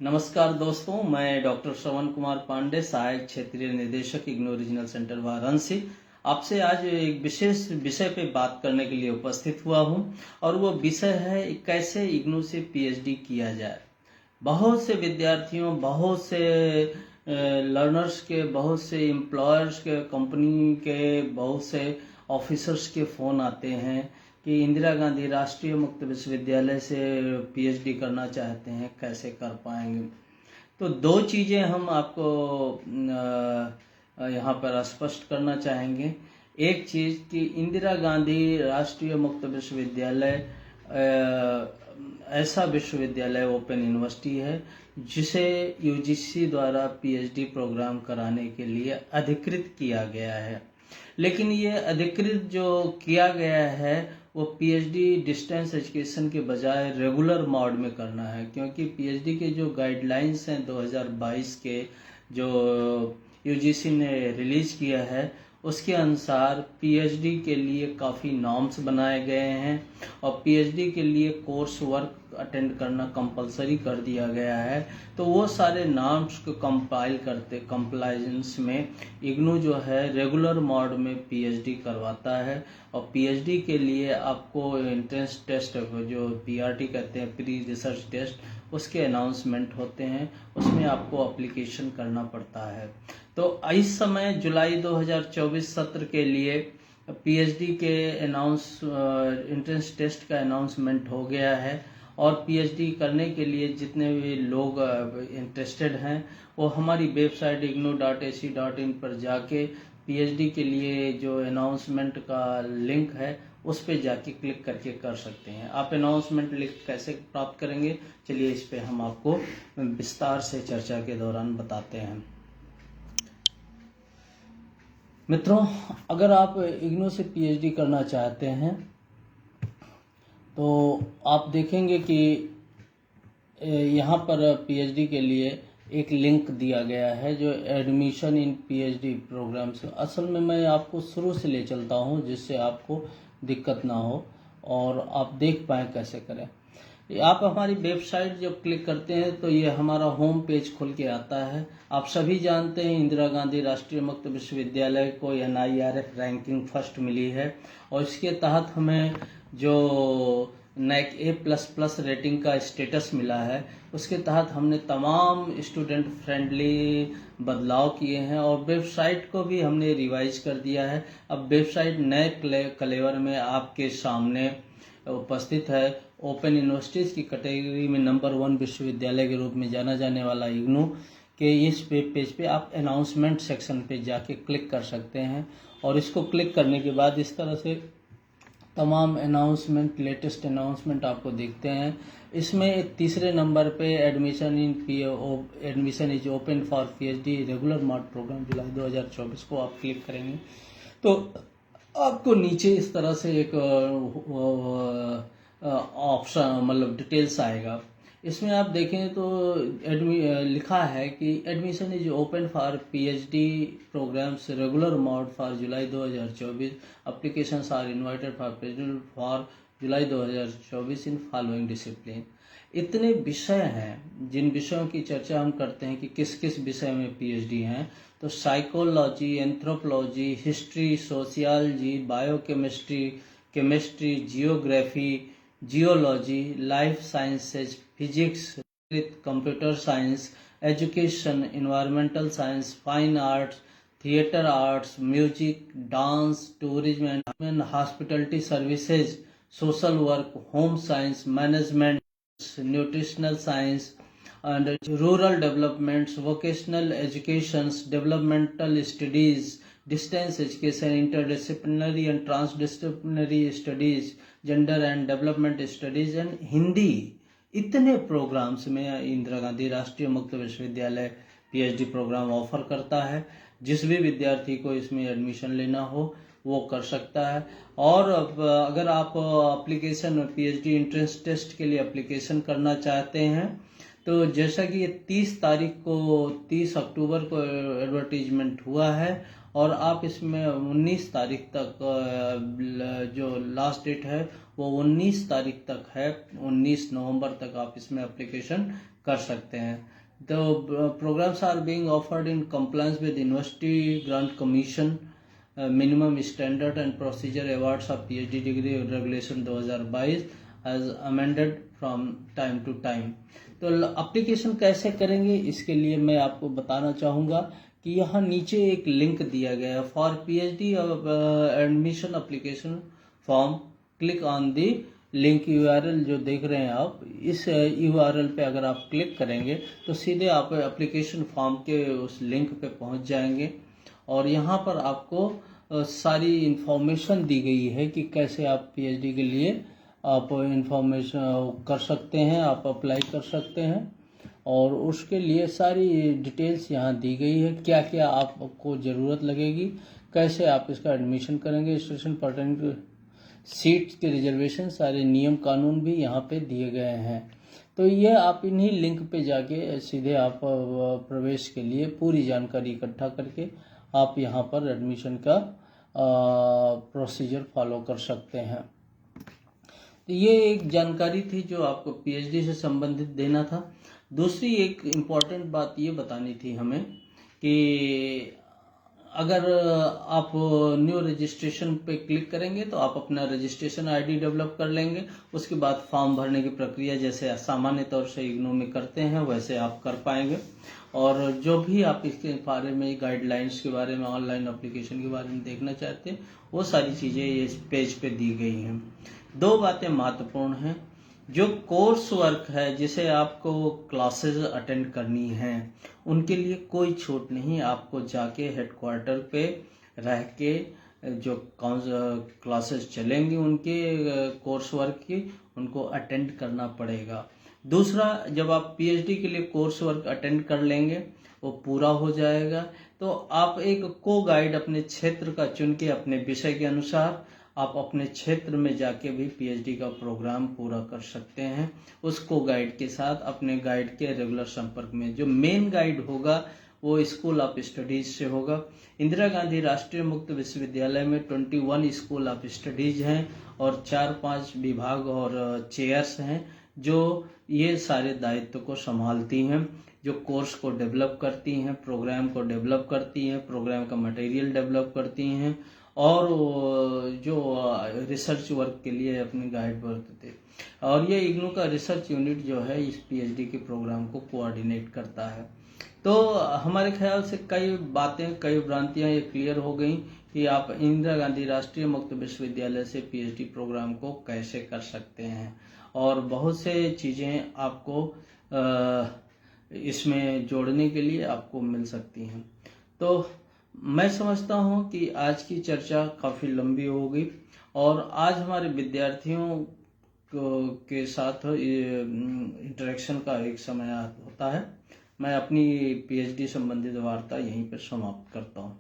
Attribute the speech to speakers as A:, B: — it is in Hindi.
A: नमस्कार दोस्तों, मैं डॉक्टर श्रवण कुमार पांडे, सहायक क्षेत्रीय निदेशक इग्नू रीजनल सेंटर वाराणसी। आपसे आज एक विशेष विषय पे बात करने के लिए उपस्थित हुआ हूं और वो विषय है कैसे इग्नू से पीएचडी किया जाए। बहुत से विद्यार्थियों, बहुत से लर्नर्स के, बहुत से एम्प्लॉयर्स के, कंपनी के बहुत से ऑफिसर्स के फ़ोन आते हैं कि इंदिरा गांधी राष्ट्रीय मुक्त विश्वविद्यालय से पीएचडी करना चाहते हैं, कैसे कर पाएंगे। तो दो चीज़ें हम आपको यहाँ पर स्पष्ट करना चाहेंगे। एक चीज़ कि इंदिरा गांधी राष्ट्रीय मुक्त विश्वविद्यालय ऐसा विश्वविद्यालय, ओपन यूनिवर्सिटी है जिसे यूजीसी द्वारा पीएचडी प्रोग्राम कराने के लिए अधिकृत किया गया है। लेकिन ये अधिकृत जो किया गया है वो पीएचडी डिस्टेंस एजुकेशन के बजाय रेगुलर मोड में करना है, क्योंकि पीएचडी के जो गाइडलाइंस हैं 2022 के जो यूजीसी ने रिलीज किया है उसके अनुसार पीएचडी के लिए काफ़ी नॉर्म्स बनाए गए हैं और पीएचडी के लिए कोर्स वर्क अटेंड करना कंपलसरी कर दिया गया है। तो वो सारे नॉर्म्स को कंप्लायंस में इग्नू जो है रेगुलर मोड में पीएचडी करवाता है। और पीएचडी के लिए आपको एंट्रेंस टेस्ट, जो पीआरटी कहते हैं, प्री रिसर्च टेस्ट, उसके अनाउंसमेंट होते हैं, उसमें आपको एप्लीकेशन करना पड़ता है। तो इस समय जुलाई 2024 सत्र के लिए पीएचडी के एंट्रेंस टेस्ट का अनाउंसमेंट हो गया है और पीएचडी करने के लिए जितने भी लोग इंटरेस्टेड हैं वो हमारी वेबसाइट ignou.ac.in पर जाके पीएचडी के लिए जो अनाउंसमेंट का लिंक है उस पे जाके क्लिक करके कर सकते हैं। आप अनाउंसमेंट लिंक कैसे प्राप्त करेंगे, चलिए इस पे हम आपको विस्तार से चर्चा के दौरान बताते हैं। मित्रों, अगर आप इग्नू से पीएचडी करना चाहते हैं तो आप देखेंगे कि यहाँ पर पीएचडी के लिए एक लिंक दिया गया है जो एडमिशन इन पीएचडी प्रोग्राम्स। असल में मैं आपको शुरू से ले चलता हूँ जिससे आपको दिक्कत ना हो और आप देख पाएँ कैसे करें। आप हमारी वेबसाइट जब क्लिक करते हैं तो ये हमारा होम पेज खुल के आता है। आप सभी जानते हैं इंदिरा गांधी राष्ट्रीय मुक्त विश्वविद्यालय को NIRF रैंकिंग फर्स्ट मिली है और इसके तहत हमें जो NAC A++ रेटिंग का स्टेटस मिला है उसके तहत हमने तमाम स्टूडेंट फ्रेंडली बदलाव किए हैं और वेबसाइट को भी हमने रिवाइज कर दिया है। अब वेबसाइट नए कलेवर में आपके सामने उपस्थित है। ओपन यूनिवर्सिटीज़ की कैटेगरी में नंबर 1 विश्वविद्यालय के रूप में जाना जाने वाला इग्नू के इस वेब पेज पे आप अनाउंसमेंट सेक्शन पे जाके क्लिक कर सकते हैं और इसको क्लिक करने के बाद इस तरह से तमाम अनाउंसमेंट, लेटेस्ट अनाउंसमेंट आपको दिखते हैं। इसमें एक तीसरे नंबर पे admission is open for PhD regular mode programme July 2024 को आप क्लिक करेंगे तो आपको नीचे इस तरह से एक ऑप्शन, मतलब डिटेल्स आएगा। इसमें आप देखें तो लिखा है कि admission is open for PhD programmes regular mode for July 2024। Applications are invited for July 2024 in following discipline. इतने विषय हैं जिन विषयों की चर्चा हम करते हैं कि किस किस विषय में पीएचडी हैं, तो psychology, anthropology, history, sociology, biochemistry, chemistry, geography, geology, life sciences, physics, computer science, education, environmental science, fine arts, theatre arts, music, dance, tourism and hospitality services, social work, home science, management, nutritional science and rural developments, vocational educations, developmental studies, distance education, interdisciplinary and transdisciplinary studies, gender and development studies and Hindi. इतने प्रोग्राम्स में इंदिरा गांधी राष्ट्रीय मुक्त विश्वविद्यालय पीएचडी प्रोग्राम ऑफर करता है। जिस भी विद्यार्थी को इसमें एडमिशन लेना हो वो कर सकता है। और अगर आप एप्लीकेशन पीएचडी एंट्रेंस टेस्ट के लिए एप्लीकेशन करना चाहते हैं तो जैसा कि ये 30 अक्टूबर को एडवर्टीजमेंट हुआ है और आप इसमें 19 तारीख तक जो लास्ट डेट है वो 19 तारीख तक है। 19 नवंबर तक आप इसमें एप्लीकेशन कर सकते हैं। तो programmes are being offered in compliance with University Grant Commission minimum standard and procedure awards of PhD degree regulation 2022 as amended from time to time. तो एप्लीकेशन कैसे करेंगे इसके लिए मैं आपको बताना चाहूँगा कि यहाँ नीचे एक लिंक दिया गया है for PhD admission application form. Click on the link URL जो देख रहे हैं आप, इस यूआरएल पे अगर आप क्लिक करेंगे तो सीधे आप एप्लीकेशन फॉर्म के उस लिंक पे पहुंच जाएंगे और यहाँ पर आपको सारी इन्फॉर्मेशन दी गई है कि कैसे आप पीएचडी के लिए आप इन्फॉर्मेशन कर सकते हैं, आप अप्लाई कर सकते हैं और उसके लिए सारी डिटेल्स यहाँ दी गई है, क्या क्या आपको ज़रूरत लगेगी, कैसे आप इसका एडमिशन करेंगे, स्टूडेंट पर्टेनिंग सीट्स के रिजर्वेशन, सारे नियम कानून भी यहाँ पे दिए गए हैं। तो ये आप इन्हीं लिंक पे जाके सीधे आप प्रवेश के लिए पूरी जानकारी इकट्ठा करके आप यहाँ पर एडमिशन का प्रोसीजर फॉलो कर सकते हैं। तो ये एक जानकारी थी जो आपको पीएचडी से संबंधित देना था। दूसरी एक इम्पॉर्टेंट बात ये बतानी थी हमें कि अगर आप न्यू रजिस्ट्रेशन पे क्लिक करेंगे तो आप अपना रजिस्ट्रेशन आईडी डेवलप कर लेंगे। उसके बाद फॉर्म भरने की प्रक्रिया जैसे सामान्य तौर से इग्नू में करते हैं वैसे आप कर पाएंगे और जो भी आप इसके बारे में गाइडलाइंस के बारे में, ऑनलाइन एप्लीकेशन के बारे में देखना चाहते हैं वो सारी चीज़ें इस पेज पे दी गई हैं। दो बातें महत्वपूर्ण हैं। जो कोर्स वर्क है जिसे आपको क्लासेस अटेंड करनी हैं उनके लिए कोई छूट नहीं, आपको जाके हेडक्वार्टर पे रह के जो क्लासेस चलेंगी उनके कोर्स वर्क की उनको अटेंड करना पड़ेगा। दूसरा, जब आप पीएचडी के लिए कोर्स वर्क अटेंड कर लेंगे वो पूरा हो जाएगा तो आप एक को गाइड अपने क्षेत्र का चुन के अपने विषय के अनुसार आप अपने क्षेत्र में जाके भी पीएचडी का प्रोग्राम पूरा कर सकते हैं। उसको गाइड के साथ अपने गाइड के रेगुलर संपर्क में, जो मेन गाइड होगा वो स्कूल ऑफ स्टडीज से होगा। इंदिरा गांधी राष्ट्रीय मुक्त विश्वविद्यालय में 21 स्कूल ऑफ स्टडीज हैं और 4-5 विभाग और चेयर्स हैं जो ये सारे दायित्व को संभालती हैं, जो कोर्स को डेवलप करती हैं, प्रोग्राम को डेवलप करती हैं, प्रोग्राम का मटेरियल डेवलप करती हैं और जो रिसर्च वर्क के लिए अपने गाइड बरतते। और ये इग्नू का रिसर्च यूनिट जो है इस पीएचडी के प्रोग्राम को कोऑर्डिनेट करता है। तो हमारे ख्याल से कई बातें, कई भ्रांतियां ये क्लियर हो गई कि आप इंदिरा गांधी राष्ट्रीय मुक्त विश्वविद्यालय से पीएचडी प्रोग्राम को कैसे कर सकते हैं और बहुत से चीज़ें आपको इसमें जोड़ने के लिए आपको मिल सकती हैं। तो मैं समझता हूं कि आज की चर्चा काफ़ी लंबी हो गई और आज हमारे विद्यार्थियों के साथ इंटरेक्शन का एक समय होता है। मैं अपनी पीएचडी संबंधित वार्ता यहीं पर समाप्त करता हूं।